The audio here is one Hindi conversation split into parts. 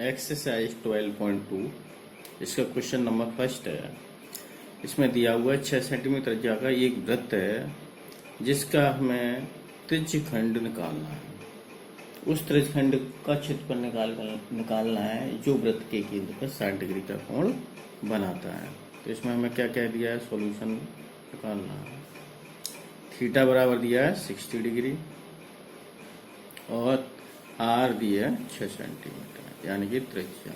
एक्सरसाइज 12.2 इसका क्वेश्चन नंबर फर्स्ट है। इसमें दिया हुआ 6 सेंटीमीटर त्रिज्या का एक वृत्त है जिसका हमें त्रिज्यखंड निकालना है। उस त्रिज्यखंड का क्षेत्रफल निकालना है जो वृत्त के केंद्र पर 60 डिग्री का कोण बनाता है। तो इसमें हमें क्या कह दिया है, सॉल्यूशन निकालना है। थीटा बराबर दिया है 60 डिग्री और आर दिया है 6 सेंटीमीटर यानी कि त्रिज्या।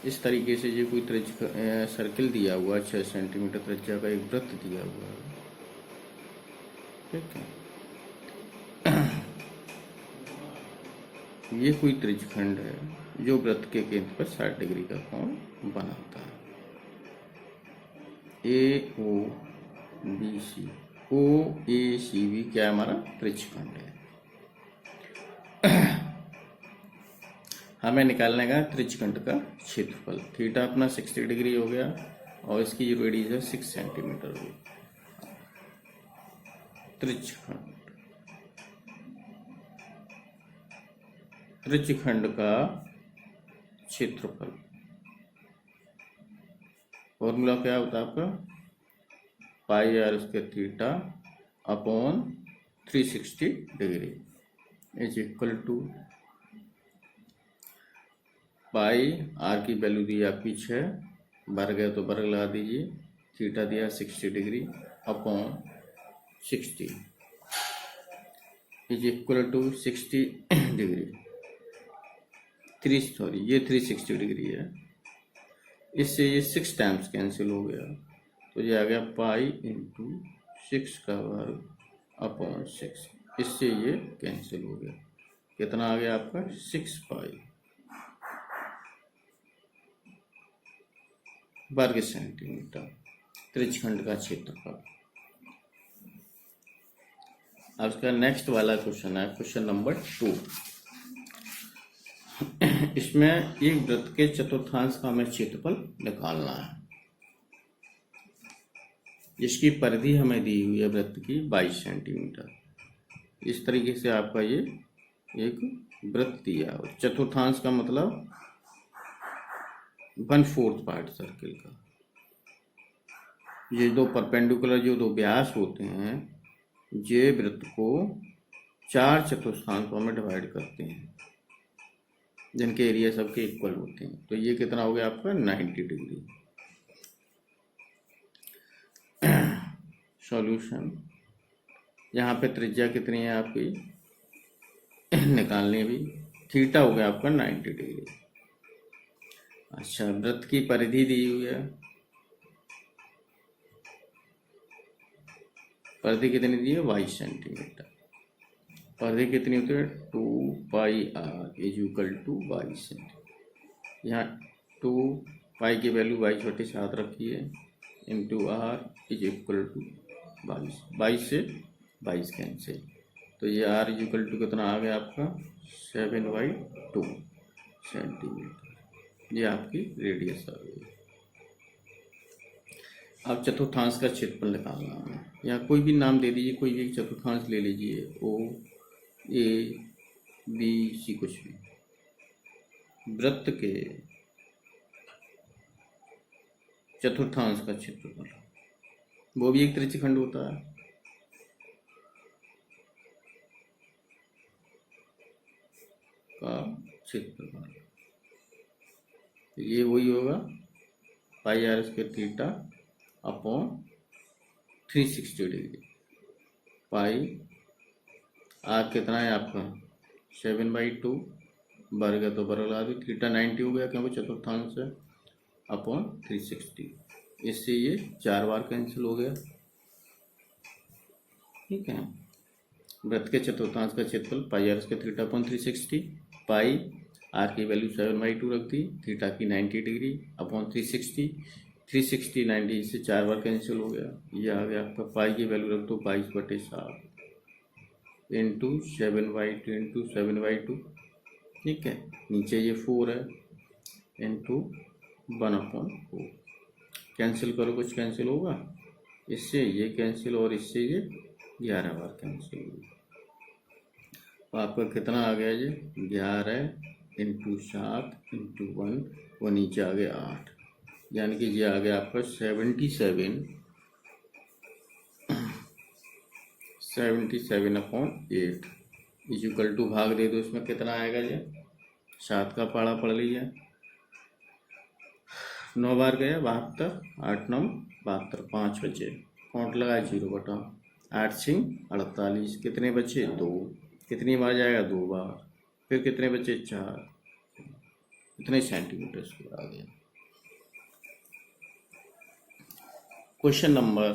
इस तरीके से ये कोई सर्किल दिया हुआ 6 सेंटीमीटर त्रिज्या का एक वृत्त दिया हुआ है, ठीक है। ये कोई त्रिज्यखंड है जो वृत्त के केंद्र पर 60 डिग्री का कोण बनाता है। ए ओ बी सी, ओ ए सी बी क्या हमारा त्रिज्यखंड है। हमें निकालने का त्रिज्यखंड का क्षेत्रफल। थीटा अपना 60 डिग्री हो गया और इसकी जो रेडियस है 6 सेंटीमीटर हुई। त्रिज्यखंड का क्षेत्रफल फॉर्मूला क्या होता है आपका, pi r square theta upon 360 degree is equal to pi r की वैल्यू दी आपकी 6, भर गया तो वर्ग लगा दीजिए, थीटा दिया 60 degree upon 60 is equal to 60 degree ये 360 डिग्री है। इससे ये 6 टाइम्स कैंसिल हो गया तो ये आ गया पाई इंटू 6 का वर्ग अपॉन 6। इससे ये कैंसिल हो गया, कितना आ गया आपका 6 पाई वर्ग सेंटीमीटर त्रिज्यखंड का क्षेत्रफल। अब इसका नेक्स्ट वाला क्वेश्चन है क्वेश्चन नंबर 2। इसमें एक वृत्त के चतुर्थांश का हमें क्षेत्रफल निकालना है जिसकी परिधि हमें दी हुई है वृत्त की 22 सेंटीमीटर। इस तरीके से आपका ये एक वृत्त दिया और चतुर्थांश का मतलब 1/4 पार्ट सर्किल का। ये दो परपेंडिकुलर जो दो व्यास होते हैं ये वृत्त को 4 चतुर्थांशों में डिवाइड करते हैं जिनके एरिया सबके इक्वल होते हैं। तो ये कितना हो गया आपका 90 डिग्री। सॉल्यूशन, यहाँ पे त्रिज्या कितनी है आपकी निकालनी भी, थीटा हो गया आपका 90 डिग्री। अच्छा, वृत्त की परिधि दी हुई है, परिधि कितनी दी है 22 सेंटीमीटर। परिधि कितनी होती है 2 pi r is equal to 22 centimetre. यहाँ 2 पाई की वैल्यू 22/7 रखी है into r is equal to 22 से 22 कैंसिल, तो ये आर इज इक्वल टू कितना आ गया आपका 7/2 सेंटीमीटर। ये आपकी रेडियस आ गई। अब चतुर्थांश का क्षेत्रफल निकालना है। या कोई भी नाम दे दीजिए, कोई भी एक चतुर्थांश ले लीजिए, ओ ए बी सी कुछ भी। वृत्त के चतुर्थांश का क्षेत्रफल, वो भी एक त्रिज्यखंड होता है। का क्षेत्रफल ये वही होगा pi r square theta upon 360 degree. Pi r कितना है आपका 7/2, वर्ग तो वर्ग लगा दी, थीटा 90 हो गया क्योंकि चतुर्थांश है, अपॉन 360। इससे ये 4 बार कैंसिल हो गया, ठीक है। वृत्त के चतुर्थांश का क्षेत्रफल pi r square theta upon 360, pi r की वैल्यू 7/2 रख दी, थीटा की 90 डिग्री अपॉन 360 90 से 4 बार कैंसिल हो गया। ये आ गया आपका पाई की वैल्यू रख दो 22/7 इंटू 7/2 इंटू 7/2, ठीक है। नीचे ये 4 है इंटू 1/4। कैंसिल करो, कुछ कैंसिल होगा, इससे ये कैंसिल और इससे ये 11 बार कैंसिल होगा। तो आपका कितना आ गया, ये 11 इंटू 7 इंटू 1, वो नीचे आ गया 8, यानी कि ये आ गया आपका 77/8 इक्वल टू, भाग दे दो इसमें कितना आएगा ये, 7 का पहाड़ा पढ़ लीजिए, 9 बार गया 72, 8 9 72, 5 बचे, काउंट लगा 0/8 सिंह 48, कितने बचे 2, कितनी बार जाएगा 2 बार, फिर कितने बचे 4, इतने सेंटीमीटर स्क्वायर आ गया। क्वेश्चन नंबर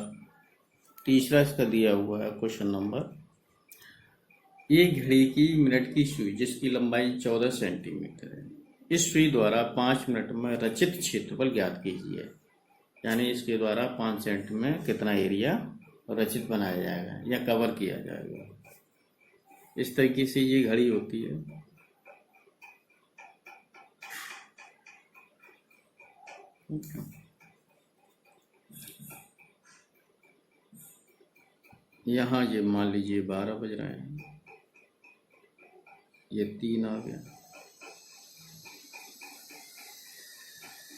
तीसरा इसका दिया हुआ है, क्वेश्चन नंबर, एक घड़ी की मिनट की सुई जिसकी लंबाई 14 सेंटीमीटर है, इस सुई द्वारा 5 मिनट में रचित क्षेत्रफल ज्ञात कीजिए। यानी इसके द्वारा 5 सेंट में कितना एरिया रचित बनाया जाएगा या कवर किया जाएगा। इस तरीके से ये घड़ी होती है। यहाँ ये मान लीजिए 12 बज रहे हैं, ये 3 आ गया,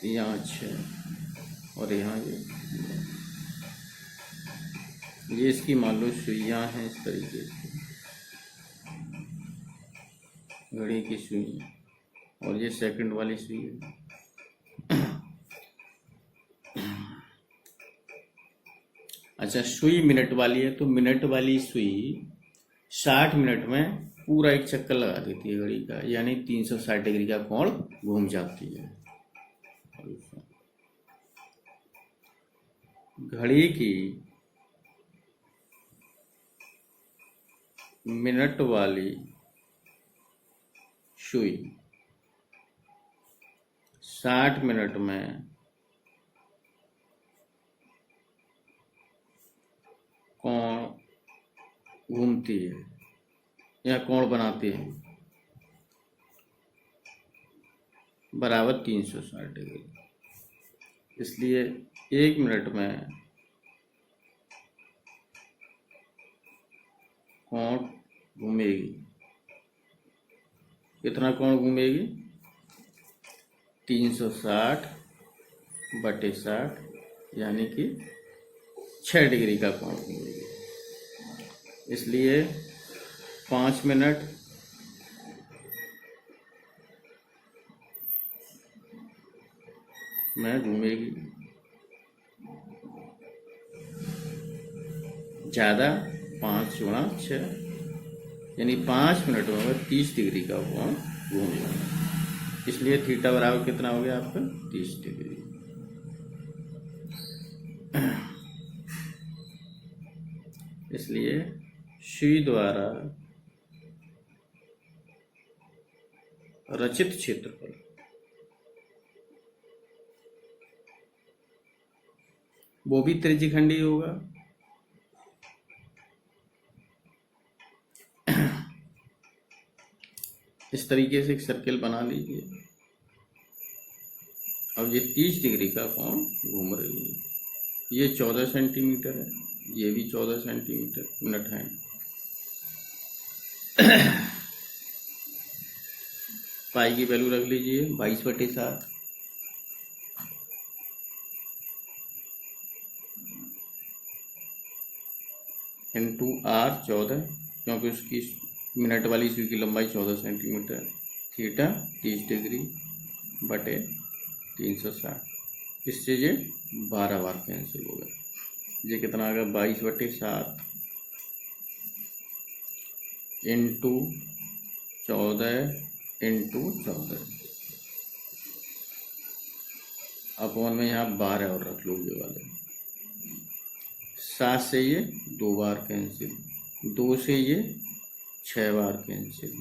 यहाँ 6 और यहाँ ये इसकी मान लो सुइयाँ हैं इस तरीके से, घड़ी की सुई, और ये सेकंड वाली सुई है। अच्छा, सुई मिनट वाली है तो मिनट वाली सुई 60 मिनट में पूरा एक चक्कर लगा देती है घड़ी का, यानी 360 डिग्री का कोण घूम जाती है। घड़ी की मिनट वाली सुई 60 मिनट में कोण घूमती है या कोण बनाती है बराबर 360 डिग्री। इसलिए 1 मिनट में कोण घूमेगी, कितना कोण घूमेगी, 360/60, यानी कि 6 डिग्री का कोण घूमेगी। इसलिए 5 मिनट में घूमेगी, ज़्यादा 5 गुणा 6, यानी 5 मिनट में 30 डिग्री का कोण घूमेगा। इसलिए थीटा बराबर कितना हो गया आपका, 30 डिग्री। इसलिए सुई द्वारा रचित क्षेत्रफल वो भी त्रिज्यखंडी होगा। इस तरीके से एक सर्किल बना लीजिए। अब ये 30 डिग्री का कोण घूम रही है, ये 14 सेंटीमीटर है, ये भी 14 सेंटीमीटर मिनट है। पाई की वैल्यू रख लीजिए 22/7, इंटू R 14, क्योंकि उसकी मिनट वाली सुई की लंबाई 14 सेंटीमीटर, थीटा 30 डिग्री बटे 360। इससे ये 12 बार कैंसिल हो गया। ये कितना आ गया, 22/7 इंटू 14 इंटू 14, अपॉन में यहाँ 12 और रख लो ये वाले, 7 से ये 2 बार कैंसिल, 2 से ये 6 बार कैंसिल।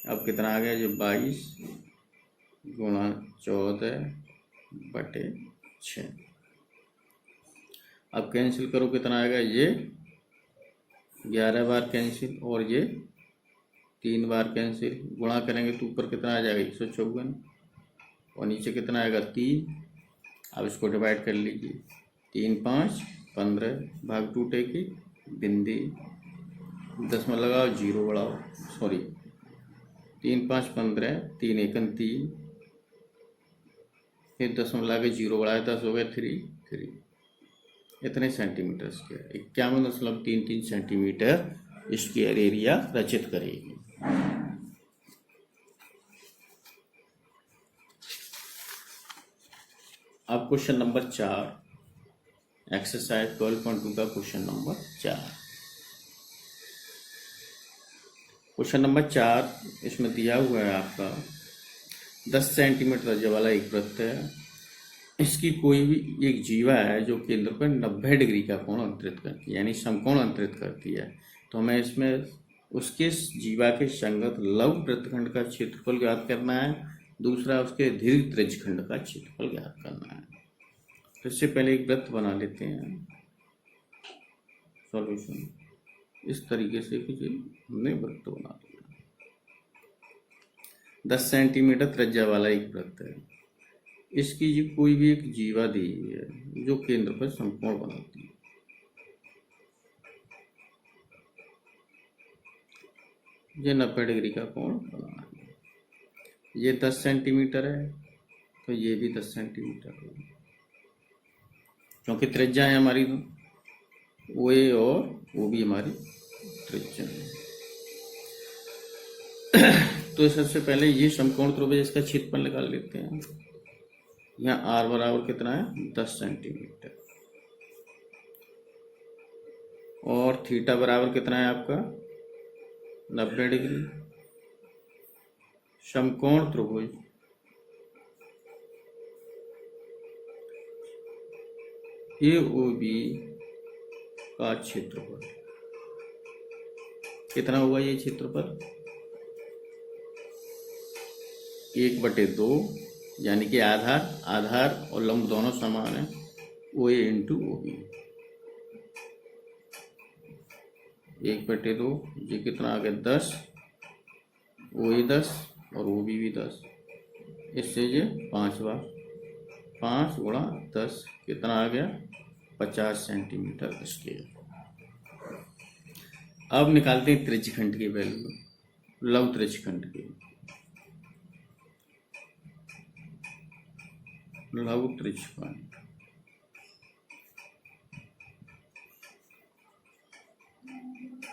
अब कितना आ गया, ये 22 गुणा 14/6। अब कैंसिल करो, कितना आएगा, ये 11 बार कैंसिल और ये 3 बार कैंसिल, गुणा करेंगे तो ऊपर कितना आ जाएगा, 154, और नीचे कितना आएगा, 3। अब इसको डिवाइड कर लीजिए, 3 5 15, भाग टूटेगी बिंदी 10 में लगाओ, 0 बढ़ाओ, सॉरी 3 5 15, 3 एकन 3, फिर 10 में लगा के 0 बढ़ाया, 10 हो गया 3, इतने centimetre square, 51.33 centimetre square area रचित करेगी। अब क्वेश्चन नंबर 4, एक्सरसाइज 12.2 का क्वेश्चन नंबर 4। क्वेश्चन नंबर 4 इसमें दिया हुआ है आपका 10 सेंटीमीटर त्रिज्या वाला एक वृत्त है, इसकी कोई भी एक जीवा है जो केंद्र पर 90 डिग्री का कोण अंतरित करती है, यानी समकोण अंतरित करती है। तो हमें इसमें उसके जीवा के संगत लघु वृत्तखंड का क्षेत्रफल ज्ञात करना है, दूसरा उसके दीर्घ त्रिज्यखंड का क्षेत्रफल ज्ञात करना है। तो इससे पहले एक वृत्त बना लेते हैं। सॉल्यूशन इस तरीके से कुछ हमने वृत्त बना दिया। 10 सेंटीमीटर त्रिज्या वाला एक वृत्त है, इसकी जी कोई भी एक जीवा दी हुई है जो केंद्र पर समकोण बनाती है। ये 90 डिग्री का कोण बनाना है। ये 10 सेंटीमीटर है, तो ये भी 10 सेंटीमीटर है, क्योंकि त्रिज्या है हमारी ओ ए और वो भी हमारी त्रिज्या है। तो सबसे पहले ये समकोण त्रिभुज इसका क्षेत्रफल निकाल लेते हैं। यहाँ r बराबर कितना है 10 सेंटीमीटर, और थीटा बराबर कितना है आपका 90 डिग्री। समकोण त्रिभुज AOB का क्षेत्रफल कितना होगा? ये क्षेत्रफल 1/2, यानी कि आधार और लंब दोनों समान है, OA इंटू OB। 1/2, ये कितना आ गया 10, OA 10 और OB भी 10, इससे ये 5 बार 5 गुणा 10 कितना आ गया 50 सेंटीमीटर स्क्वायर। अब निकालते हैं त्रिज्यखंड की वैल्यू, लघु त्रिज्यखंड की। लघु त्रिज्यखंड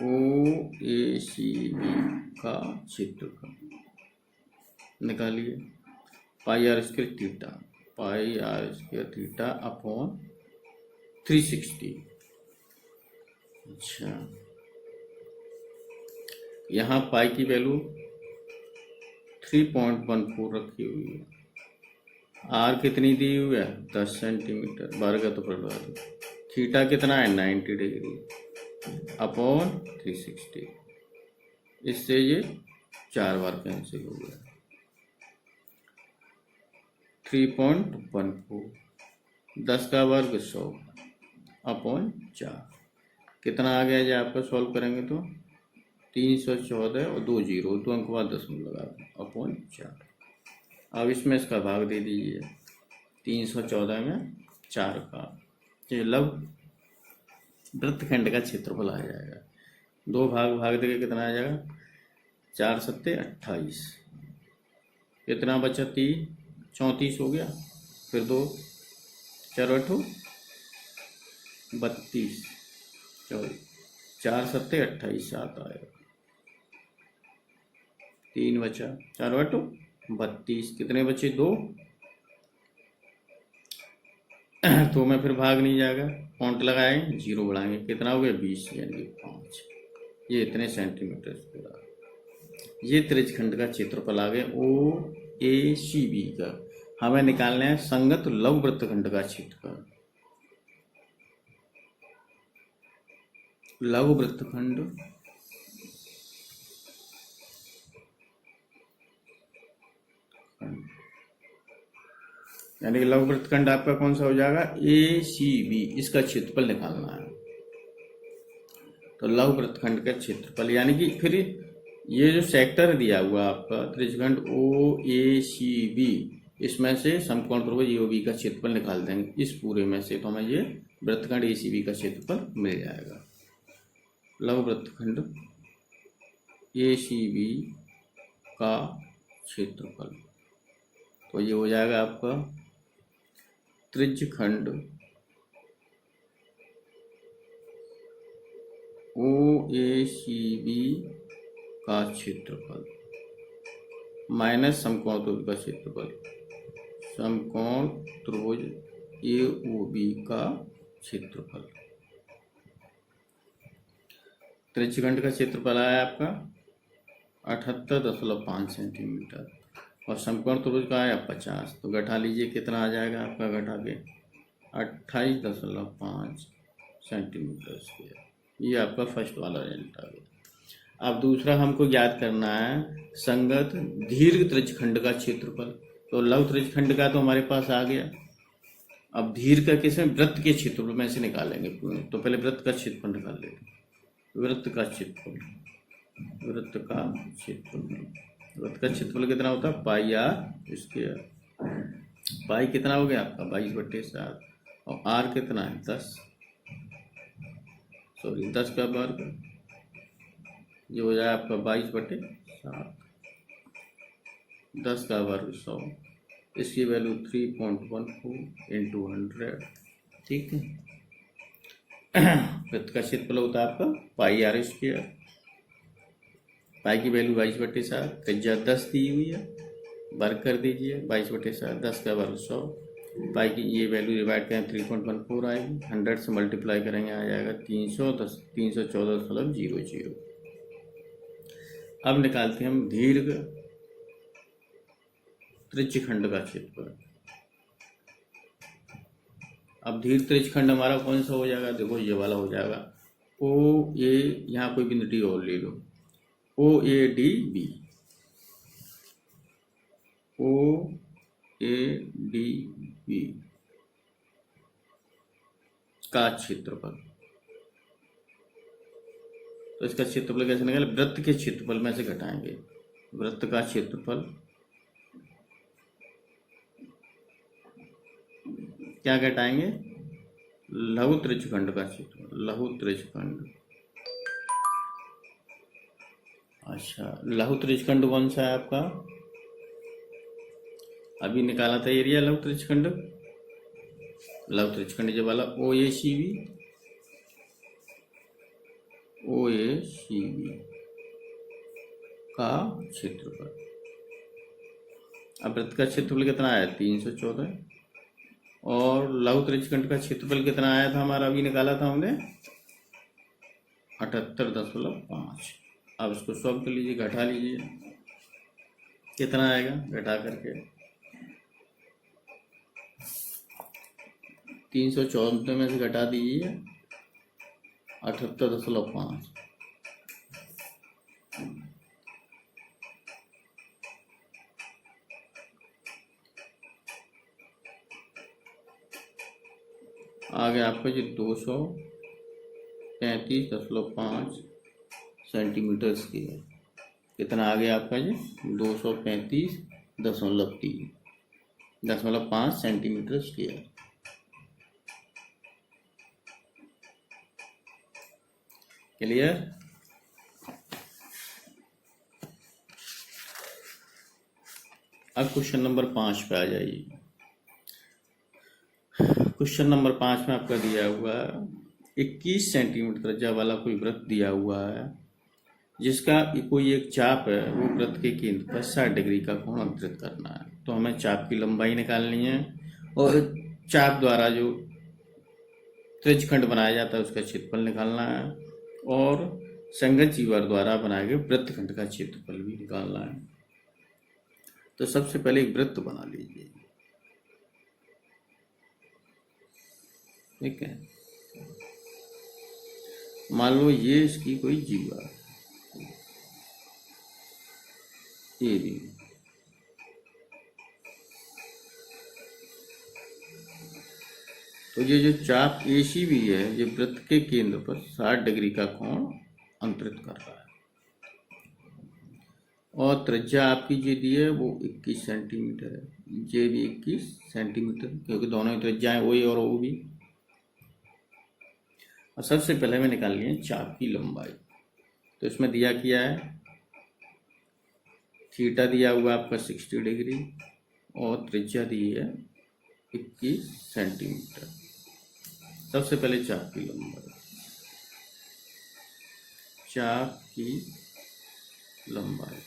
OACB का क्षेत्रफल निकालिए, पाई आर स्क्वायर थीटा अपॉन 360। अच्छा, यहाँ पाई की वैल्यू 3.14 रखी हुई है, आर कितनी दी हुई है 10 सेंटीमीटर, वर्ग तो पढ़वा दो। थीटा कितना है 90 डिग्री अपॉन 360, इससे ये 4 बार कैंसिल हो गया। 3.14 10 का वर्ग 100 अपॉन 4 कितना आ गया? ये आपका सॉल्व करेंगे तो 314 और 2 0, 2 अंक बाद 10 लगा अपॉन 4। अब इसमें इसका भाग दे दीजिए, 314 में 4 का, ये लघु वृत्तखंड का क्षेत्रफल आ जाएगा। 2 भाग देके कितना आ जाएगा 4 7 28, कितना बचा 3 34 हो गया, फिर 2 4 8 32, 4 7 28 7 आएगा, 3 बचा, 4 8 32, कितने बचे 2, तो में फिर भाग नहीं जाएगा, पॉइंट लगाए 0 बढ़ाएंगे, कितना हो गया 20 यानी 5। ये इतने सेंटीमीटर स्क्वायर। ये त्रिज्यखंड का क्षेत्रफल आ गया OACB का। हमें निकालना है संगत लघु वृत्तखंड का क्षेत्रफल। लघु वृत्तखंड यानी कि लघु वृत्तखंड आपका कौन सा हो जाएगा ACB, इसका क्षेत्रफल निकालना है। तो लघु वृत्तखंड का क्षेत्रफल यानी कि फिर ये जो सेक्टर दिया हुआ आपका त्रिज्यखंड OACB, इसमें से समकोण त्रिभुज AOB का क्षेत्रफल निकाल देंगे इस पूरे में से, तो हमें ये वृत्तखंड ACB का क्षेत्रफल मिल जाएगा। लघु वृत्तखंड ACB का क्षेत्रफल। तो ये हो जाएगा आपका त्रिज्यखंड OACB का क्षेत्रफल माइनस समकोण त्रिभुज का क्षेत्रफल, समकोण त्रिभुज AOB का क्षेत्रफल। त्रिज्यखंड का क्षेत्रफल आया आपका 78.5 सेंटीमीटर और समकोण त्रिभुज का आया 50। तो घटा लीजिए कितना आ जाएगा आपका, घटा के 28.5 सेंटीमीटर स्क्वायर। ये आपका फर्स्ट वाला रिजल्ट आ गया। अब दूसरा हमको याद करना है संगत दीर्घ त्रिज्यखंड का क्षेत्रफल। तो लघु त्रिज्यखंड का तो हमारे पास आ गया। अब दीर्घ का किसमें, वृत्त के क्षेत्रफल में से निकालेंगे। तो पहले वृत्त का क्षेत्रफल निकाल लेंगे। वृत्त का क्षेत्रफल, वृत्त का क्षेत्रफल, वृत्त का क्षेत्रफल कितना होता है, पाई आर स्क्वायर। पाई कितना हो गया आपका 22/7 और आर कितना है 10, सॉरी 10 का वर्ग, जो हो जाए आपका 22/7, 10 का वर्ग 100। इसकी वैल्यू 3.14 इंटू 100। ठीक है। वृत्त का क्षेत्रफल होता है आपका पाई आर स्क्वायर। पाई की वैल्यू 22/7, त्रिज्या 10 दी हुई है, वर्ग कर दीजिए 22/7, 10 का वर्ग 100। पाई की ये वैल्यू डिवाइड करें 3.14 आएगी, 100 से मल्टीप्लाई करेंगे आ जाएगा 314.00। अब निकालते हैं हम दीर्घ त्रिज्यखंड का क्षेत्रफल। अब दीर्घ त्रिज्यखंड हमारा कौन सा हो जाएगा, देखो ये वाला हो जाएगा OA, यहाँ कोई बिंदु डी और ले लो, OADB, OADB का क्षेत्रफल। तो इसका क्षेत्रफल कैसे निकाले, वृत्त के क्षेत्रफल में से घटाएंगे। वृत्त का क्षेत्रफल क्या घटाएंगे, लघु त्रिज्यखंड का क्षेत्रफल, लघु त्रिज्यखंड। अच्छा, लघु त्रिज्यखंड कौन सा है आपका, अभी निकाला था एरिया लघु त्रिज्यखंड। लघु त्रिज्यखंड जो वाला OACB का क्षेत्रफल। अब वृत्त का क्षेत्रफल कितना आया 314 और लघु त्रिज्यखंड का क्षेत्रफल कितना आया था हमारा, अभी निकाला था हमने 78.5। अब इसको सॉल्व कर लीजिए, घटा लीजिए, कितना आएगा, घटा करके 314 में से घटा दीजिए 78.5। आ गया आपका जी 235.5 सेंटीमीटर स्क्वायर। कितना आ गया आपका जी 235.5 सेंटीमीटर स्क्वायर। क्लियर। अब क्वेश्चन नंबर 5 पे आ जाइए। क्वेश्चन नंबर 5 में आपका दिया हुआ है 21 सेंटीमीटर त्रिज्या वाला कोई वृत्त दिया हुआ है जिसका कोई एक चाप है, वो वृत्त के केंद्र पर 60 डिग्री का कोण अंतरित करना है। तो हमें चाप की लंबाई निकालनी है और चाप द्वारा जो त्रिज्यखंड बनाया जाता है उसका क्षेत्रफल निकालना है और संगत जीवर द्वारा बनाए गए वृत्तखंड का क्षेत्रफल भी निकालना है। तो सबसे पहले एक वृत्त बना लीजिए। ठीक है, मान लो ये इसकी कोई जीवा ये भी, तो ये जो चाप ACB है ये वृत्त के केंद्र पर 60 डिग्री का कोण अंतरित कर रहा है और त्रिज्या आपकी जो दी है वो 21 सेंटीमीटर है, ये भी 21 सेंटीमीटर, क्योंकि दोनों ही त्रिज्याएं OA और OB। और सबसे पहले मैं निकाल लिया चाप की लंबाई। तो इसमें दिया किया है थीटा दिया हुआ आपका 60 डिग्री और त्रिज्या दी है 21 सेंटीमीटर। सबसे पहले चाप की लंबाई, चाप की लंबाई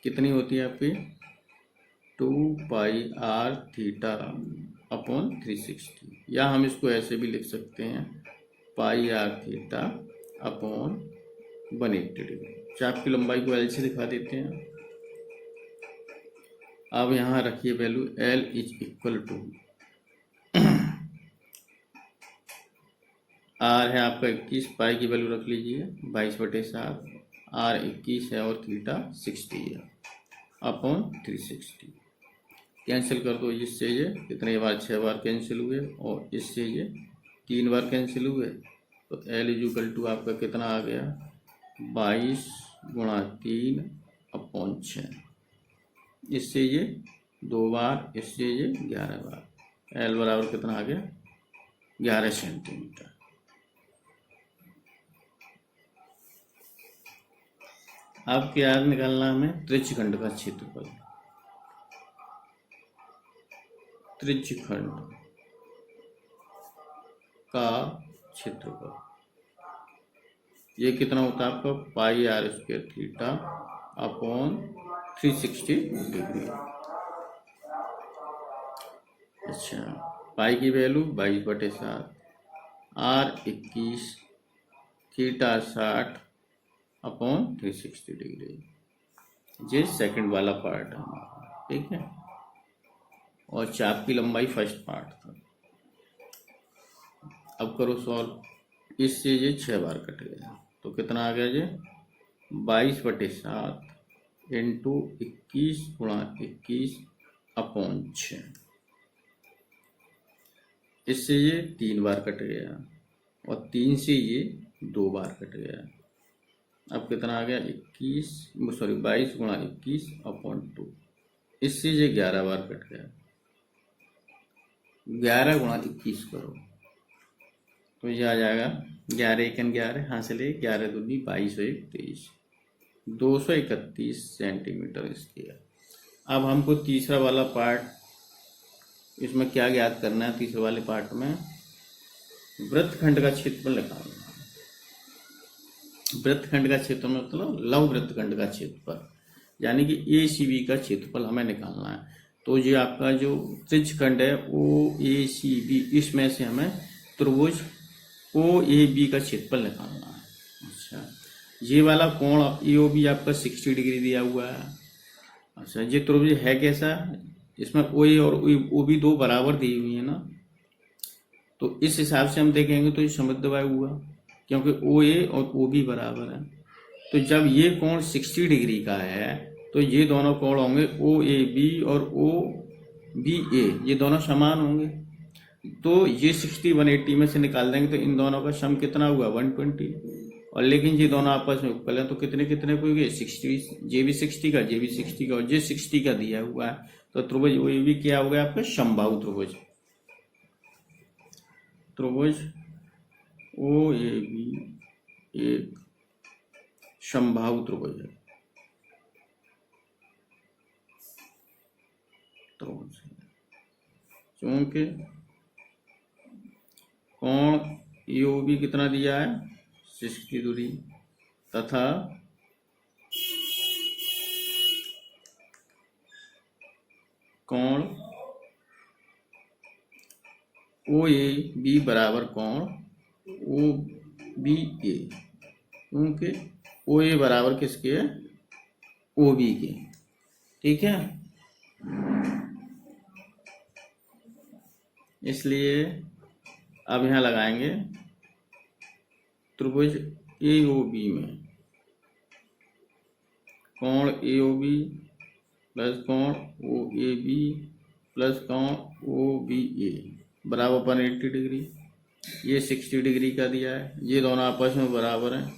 कितनी होती है आपकी 2 पाई आर थीटा अपॉन 360, या हम इसको ऐसे भी लिख सकते हैं पाई आर थीटा अपॉन 180 डिग्री। चाप की लंबाई को एल से दिखा देते हैं। अब यहाँ रखिए value L is equal to R है आपका 21, पाई की वैल्यू रख लीजिए 22/7, R 21 है और थीटा 60 है अपॉन 360। कैंसिल कर दो, इससे ये कितने बार 6 बार कैंसिल हुए और इससे ये 3 बार कैंसिल हुए, तो L इज इक्वल टू आपका कितना आ गया 22 गुणा 3 अपॉन 6। इससे ये 2 बार, इससे ये 11 बार, L बराबर कितना आ गया 11 सेंटीमीटर। अब क्या निकालना हमें त्रिज्यखंड का क्षेत्रफल। त्रिज्यखंड का क्षेत्रफल ये कितना होता है आपका pi r square theta upon 360 degree. अच्छा, पाई की value 22/7, r 21, theta 60 upon 360 degree. ये सेकंड वाला पार्ट है हमारा, ठीक है। और चाप की लंबाई फर्स्ट पार्ट था। अब करो सॉल्व, इससे ये 6 बार कट गया तो कितना आ गया ये 22/7 इंटू 21 गुणा 21 अपॉन 6। इससे ये 3 बार कट गया और 3 से ये 2 बार कट गया। अब कितना आ गया 22 गुणा 21 अपॉन 2। इससे ये 11 बार कट गया। 11 गुणा 21 करो तो ये आ जाएगा 11 एकन 11 हासिल है 11 दूनी 22 और 23, 231 सेंटीमीटर स्क्वायर। अब हमको तीसरा वाला पार्ट, इसमें क्या ज्ञात करना है तीसरे वाले पार्ट में, वृत्तखंड का क्षेत्रफल निकालना। वृत्तखंड का क्षेत्रफल मतलब लव वृत्तखंड का क्षेत्रफल, यानी कि ACB का क्षेत्रफल हमें निकालना है। तो ये आपका जो त्रिज्यखंड है OACB, इसमें से हमें त्रिभुज OAB का क्षेत्रफल निकालना है। अच्छा, ये वाला कोण EOB आपका 60 डिग्री दिया हुआ है। अच्छा, ये त्रिभुज है कैसा, इसमें OA और OB दो बराबर दी हुई है ना, तो इस हिसाब से हम देखेंगे तो ये समद्विबाहु हुआ, क्योंकि OA और OB बराबर है। तो जब ये कोण 60 डिग्री का है तो ये दोनों कोण होंगे OAB और OBA, ये दोनों समान होंगे। तो ये 60 180 में से निकाल देंगे तो इन दोनों का सम कितना हुआ 120, और लेकिन ये दोनों आपस में उपकल है तो कितने कितने को हुए 60, ये भी 60 का, ये भी 60 का और ये 60 का दिया हुआ है। तो त्रिभुज OAB क्या हो गया आपका समबाहु त्रिभुज। त्रिभुज OAB एक समबाहु त्रिभुज है। क्योंकि कोण EOB कितना दिया है 60 दूरी, तथा कोण OAB बराबर कोण OBA, क्योंकि OA बराबर किसके है OB के, ठीक है। इसलिए अब यहाँ लगाएंगे त्रिभुज AOB में कोण AOB प्लस कोण OAB प्लस कोण OBA बराबर 180 डिग्री। ये 60 डिग्री का दिया है, ये दोनों आपस में बराबर हैं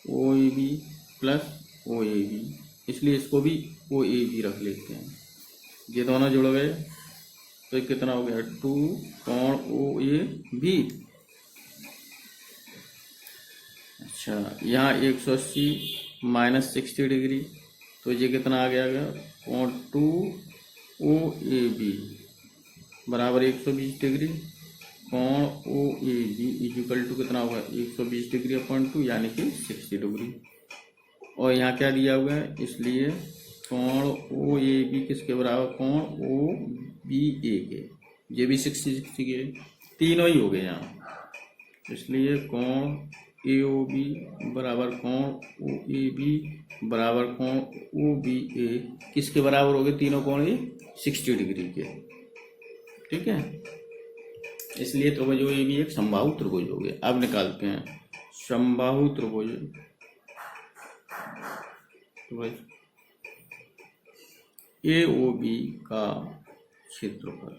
OAB प्लस OAB, इसलिए इसको भी OAB रख लेते हैं। ये दोनों जुड़ गए तो कितना हो गया 2 कोण OAB। अच्छा, यहाँ 180 माइनस 60 डिग्री तो ये कितना आ गया कोण 2OAB बराबर 120 डिग्री। कोण OAB इक्वल टू कितना होगा 120 डिग्री अपॉन 2 यानी कि 60 डिग्री। और यहाँ क्या दिया हुआ है, इसलिए कोण OAB किसके बराबर, कोण OBA के, ये भी 60 के, तीनों ही हो गए यहाँ। इसलिए कोण AOB बराबर कोण OAB बराबर कोण OBA किसके बराबर हो गए, तीनों कोण ये 60 डिग्री के। ठीक है, इसलिए त्रिभुज OAB एक समबाहु त्रिभुज हो गया। अब निकालते हैं समबाहु त्रिभुज AOB का क्षेत्रफल,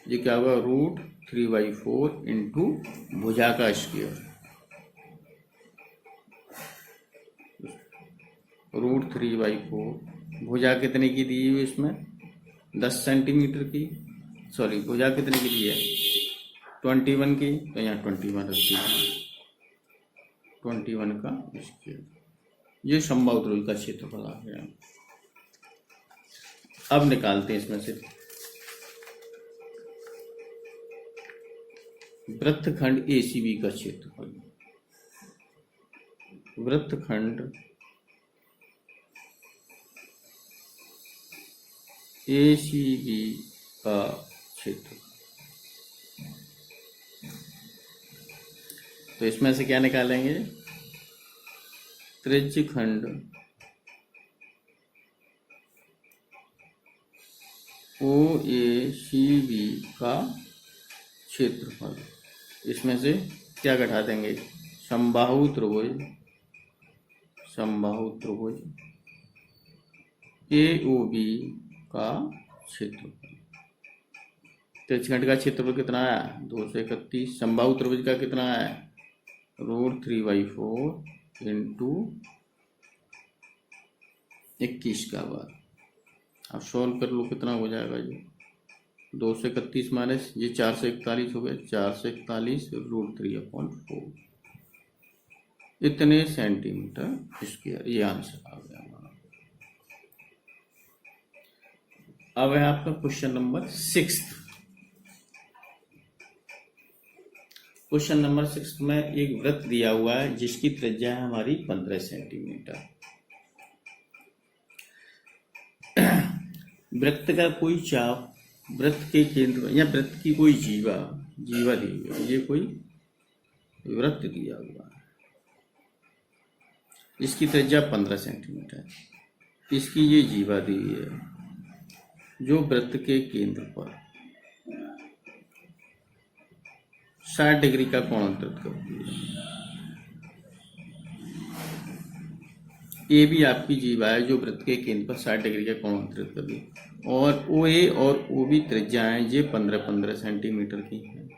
ये क्या होगा √3/4 इंटू भुजा का स्क्वायर, √3/4। भुजा कितने की दी हुई इसमें 10 सेंटीमीटर की, सॉरी भुजा कितने की दी है 21 की, तो यहाँ 21 रख दीजिए, 21 का स्क्वायर। ये समबाहु त्रिभुज का क्षेत्रफल आ गया। अब निकालते हैं इसमें से वृत्तखंड ACB का क्षेत्रफल। वृत्तखंड ACB का क्षेत्रफल, तो इसमें से क्या निकालेंगे, त्रिज्यखंड OACB का क्षेत्रफल। इसमें से क्या घटा देंगे, समबाहु त्रिभुज AOB का क्षेत्रफल। त्रिज्यखंड का क्षेत्रफल कितना आया 231, समबाहु त्रिभुज का कितना आया √3/4 इंटू 21 का बार। अब सॉल्व कर लो कितना हो जाएगा, ये 231 माइनस ये 441 हो गया, 441 √3/4 इतने सेंटीमीटर स्क्वायर, ये आंसर आ गया हमारा। अब है आपका क्वेश्चन नंबर 6। क्वेश्चन नंबर 6 में एक वृत्त दिया हुआ है जिसकी त्रिज्या है हमारी 15 सेंटीमीटर। वृत्त का कोई चाप वृत्त के केंद्र या वृत्त की कोई जीवा दी हुई है, ये कोई वृत्त दिया हुआ है इसकी त्रिज्या 15 सेंटीमीटर, इसकी ये जीवा दी हुई है जो वृत्त के केंद्र पर 60 डिग्री का कोण अंतरित करती है। ए भी आपकी जीवा है जो वृत्त के केंद्र पर 60 डिग्री का कोण अंतरित कर दी, और OA और OB त्रिज्याएं ये 15-15 सेंटीमीटर की हैं।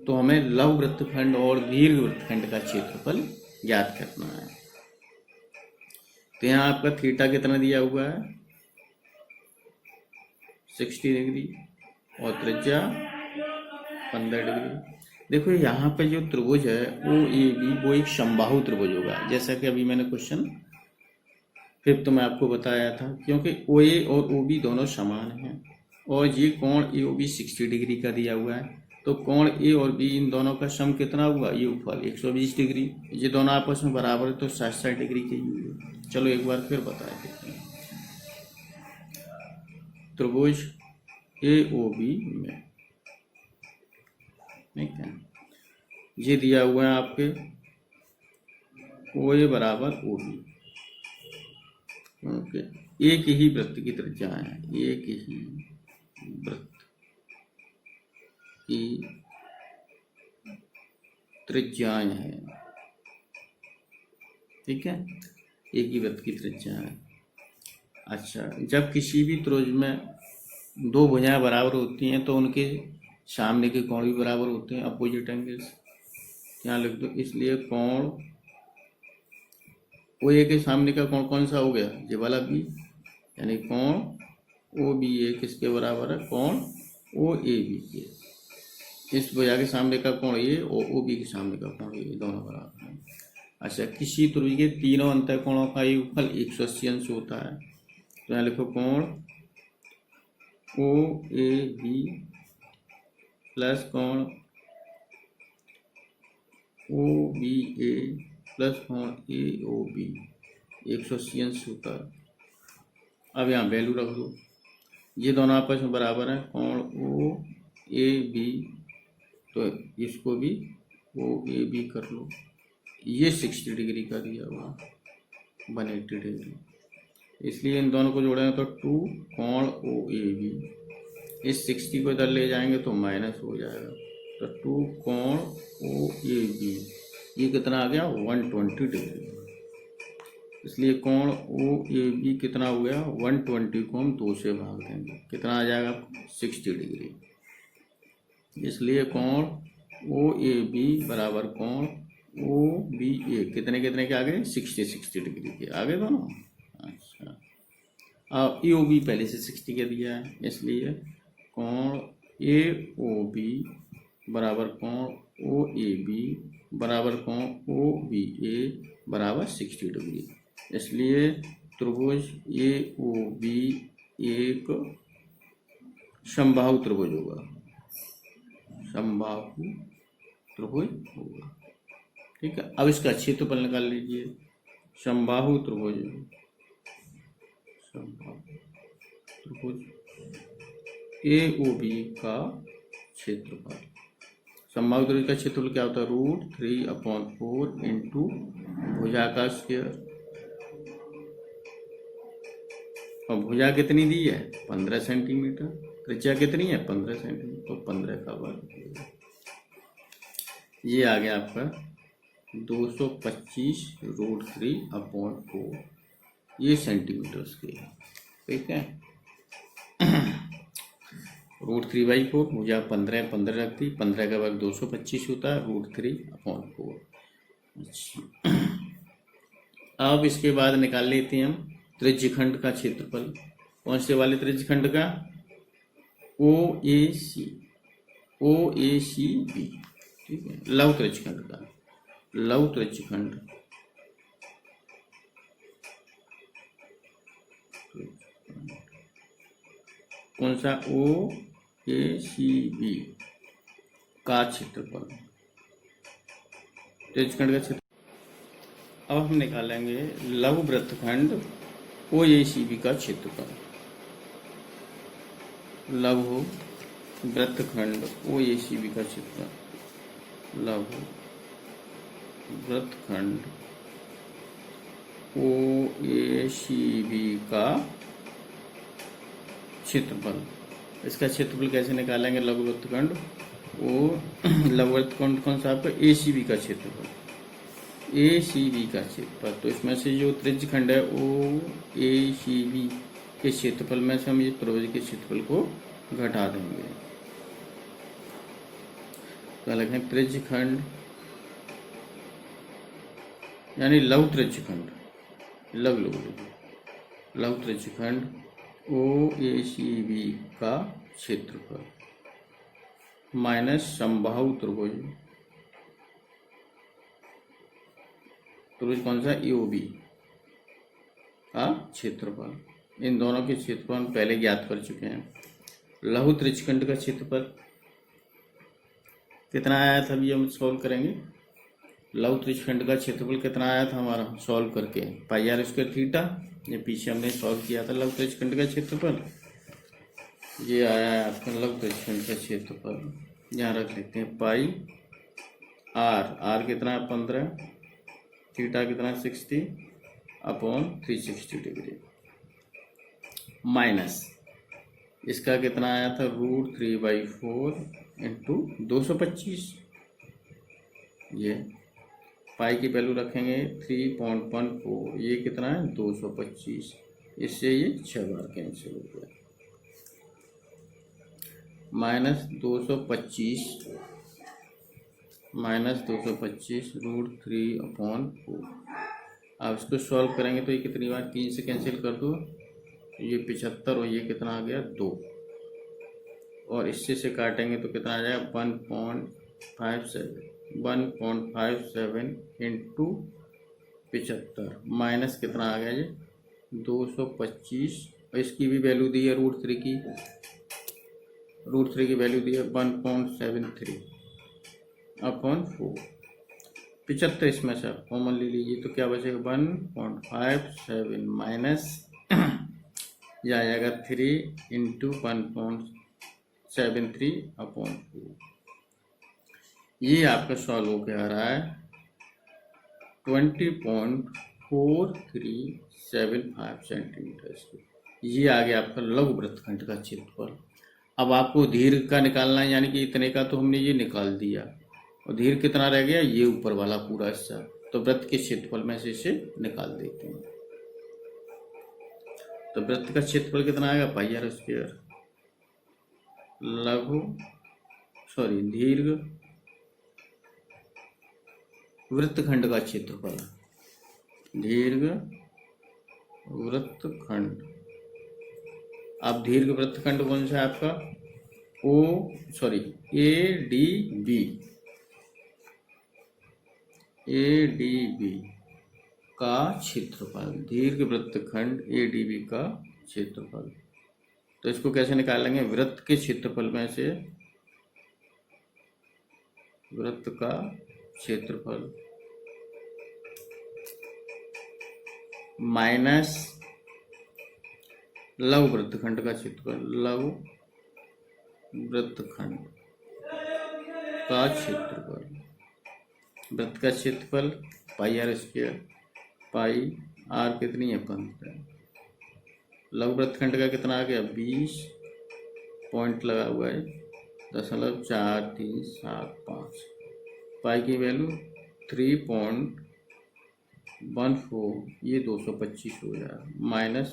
तो हमें लघु वृत्तखंड और दीर्घ वृत्तखंड का क्षेत्रफल ज्ञात करना है। तो यहाँ आपका थीटा कितना दिया हुआ है 60 डिग्री और त्रिज्या 15 डिग्री। देखो यहाँ पे जो त्रिभुज है OAB वो एक समबाहु त्रिभुज होगा, जैसा कि अभी मैंने क्वेश्चन 5 में आपको बताया था, क्योंकि OA और OB दोनों समान हैं और ये कोण AOB 60 डिग्री का दिया हुआ है। तो कोण A और B इन दोनों का सम कितना हुआ, ये उपफल 120 डिग्री, ये दोनों आपस में बराबर है तो 60 डिग्री के ही हुए। चलो एक बार फिर बता देते हैं। त्रिभुज AOB में ठीक है, ये दिया हुआ है आपके OA बराबर OB, क्योंकि एक ही वृत्त की त्रिज्या है, एक ही वृत्त की त्रिज्याएं हैं। ठीक है, एक ही वृत्त की त्रिज्या है। अच्छा, जब किसी भी त्रिभुज में दो भुजाएं बराबर होती हैं तो उनके सामने के कोण भी बराबर होते हैं, अपोजिट एंगल्स। यहाँ लिख दो, इसलिए कोण OA के सामने का कोण कौन सा हो गया, ये वाला B, यानी कोण OBA किसके बराबर है, कोण OAB के। इस भुजा के सामने का कोण ये और OB के सामने का कोण ये, दोनों बराबर हैं। अच्छा, किसी त्रिभुज के तीनों अंतःकोणों का योगफल 180 अंश होता है। तो यहाँ लिखो कोण ओ ए बी प्लस कोण ओ बी ए प्लस कोण ए ओ बी 180 अंश होता है। अब यहाँ वैल्यू रख दो, ये दोनों आपस में बराबर हैं, कोण ओ ए बी, तो इसको भी ओ ए बी कर लो, ये 60 डिग्री का दिया हुआ 180 डिग्री, इसलिए इन दोनों को जोड़ेंगे तो 2 कोण ओ ए बी, इस 60 को इधर ले जाएंगे तो माइनस हो जाएगा, तो 2 कोण ओ ए बी, ये कितना आ गया 120 डिग्री। इसलिए कोण ओ ए बी कितना हो गया 120 को हम 2 से भाग देंगे, कितना आ जाएगा 60 डिग्री। इसलिए कोण ओ ए बी बराबर कोण ओ बी ए कितने कितने के आगे 60 डिग्री के आगे दोनों। अच्छा, अब ए ओ बी पहले से 60 के दिया है, इसलिए कोण ए ओ बी बराबर कोण ओ ए बी बराबर कोण ओ बी ए बराबर 60 डिग्री। इसलिए त्रिभुज ए ओ बी एक समबाहु त्रिभुज होगा, समबाहु त्रिभुज होगा। ठीक है, अब इसका क्षेत्रफल निकाल लीजिए। समबाहु त्रिभुज, समबाहु त्रिभुज ए ओ बी का क्षेत्रफल, समबाहु त्रिभुज का क्षेत्रफल क्या होता है √3/4 इंटू भुजा का स्क्वायर, और भुजा कितनी दी है 15 सेंटीमीटर, त्रिज्या कितनी है 15 सेंटीमीटर, तो 15 का वर्ग, ये आ गया आपका 225 √3/4, ये सेंटीमीटर के, ठीक है। √3/4 भुजा 15 रखती, 15 का वर्ग 225 होता है √3/4। अच्छा, अब इसके बाद निकाल लेते हैं हम त्रिज्यखंड का क्षेत्रफल। कौन से वाले त्रिज्यखंड का ओ ए सी बी, ठीक है, लव त्रिज्यखंड का, लव त्रिज्यखंड, कौन सा ओ ए सी बी का क्षेत्रफल, त्रिज्यखंड का क्षेत्र। अब हम निकालेंगे लघु वृत्तखंड ओ ए सी बी का क्षेत्रफल, लघु वृत्तखंड ओ ए सी बी का क्षेत्रफल, लघु वृत्तखंड ओ ए सी बी का क्षेत्रफल। इसका क्षेत्रफल कैसे निकालेंगे, लघु वृत्तखंड ओ, लघु वृत्तखंड कौन सा आपका ए सी बी का क्षेत्रफल, ए सी बी का क्षेत्रफल, तो इसमें से जो त्रिज्यखंड है ओ ए सी बी के क्षेत्रफल में से हम ये त्रिभुज के क्षेत्रफल को घटा देंगे, तो लिखें त्रिज्यखंड यानी लघु त्रिज्यखंड, लघु त्रिज्यखंड ओ ए सी बी का क्षेत्रफल माइनस समबाहु त्रिभुज, त्रिभुज कौन सा ए ओ बी का क्षेत्रफल, इन दोनों के क्षेत्रफल हम पहले ज्ञात कर चुके हैं। लघु त्रिज्यखंड का क्षेत्रफल कितना आया था, अभी हम सॉल्व करेंगे। लघु त्रिज्यखंड का क्षेत्रफल कितना आया था हमारा सॉल्व करके, पाई आर स्क्वायर थीटा, ये पीछे हमने सॉल्व किया था। लघु त्रिज्यखंड का क्षेत्रफल ये आया है आपका, लघु त्रिज्यखंड का क्षेत्रफल यहाँ रख लेते हैं, पाई आर कितना है 15, थीटा कितना 60/360 डिग्री, माइनस इसका कितना आया था √3/4 इंटू 225, ये पाई की वैल्यू रखेंगे 3.14, ये कितना है 225, इससे ये 6 बार कैंसिल हो गया, माइनस 225 √3/4। अब इसको सॉल्व करेंगे तो ये कितनी बार 3 से कैंसिल कर दो, ये 75 और ये कितना आ गया 2, और इससे से काटेंगे तो कितना आ जाएगा 1.57 इंटू 75 माइनस कितना आ गया जी 225, और इसकी भी वैल्यू दी है √3 की, √3 की वैल्यू दी है 1.73 अपॉन 4। 75 इसमें से आप कॉमन ले लीजिए तो क्या बचेगा 1.57 माइनस जाएगा 3 इंटू 1.73 अपॉन 4। ये आपका सॉल्व हो के आ रहा है 20.4375 सेंटीमीटर। ये आ गया आपका लघु वृत्तखंड का क्षेत्रफल। अब आपको दीर्घ का निकालना है, यानी कि इतने का तो हमने ये निकाल दिया, और दीर्घ कितना रह गया ये ऊपर वाला पूरा हिस्सा, तो वृत्त के क्षेत्रफल में से इसे निकाल देते हैं। तो वृत्त का क्षेत्रफल कितना आएगा पाई आर स्क्वायर दीर्घ वृत्तखंड का क्षेत्रफल, दीर्घ वृत्तखंड। अब दीर्घ वृत्तखंड कौन सा है आपका ADB का क्षेत्रफल, दीर्घ वृत्तखंड ADB का क्षेत्रफल। तो इसको कैसे निकालेंगे, वृत्त के क्षेत्रफल में से वृत्त का क्षेत्रफल माइनस लघु वृत्तखंड का क्षेत्रफल, लघु वृत्तखंड का क्षेत्रफल। वृत्त का क्षेत्रफल pi r square, pi are कितनी है 15, लघु वृत्तखंड का कितना आ गया 20, पॉइंट लगा हुआ है 0.4375, पाई की वैल्यू 3.14, ये 225 हो जाएगा, माइनस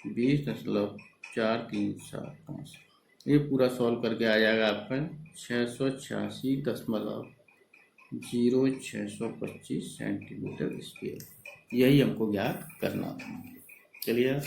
20.4375। ये पूरा सॉल्व करके आ जाएगा आपका 686.0625 सेंटीमीटर स्क्वायर। यही हमको ज्ञात करना था। चलिए।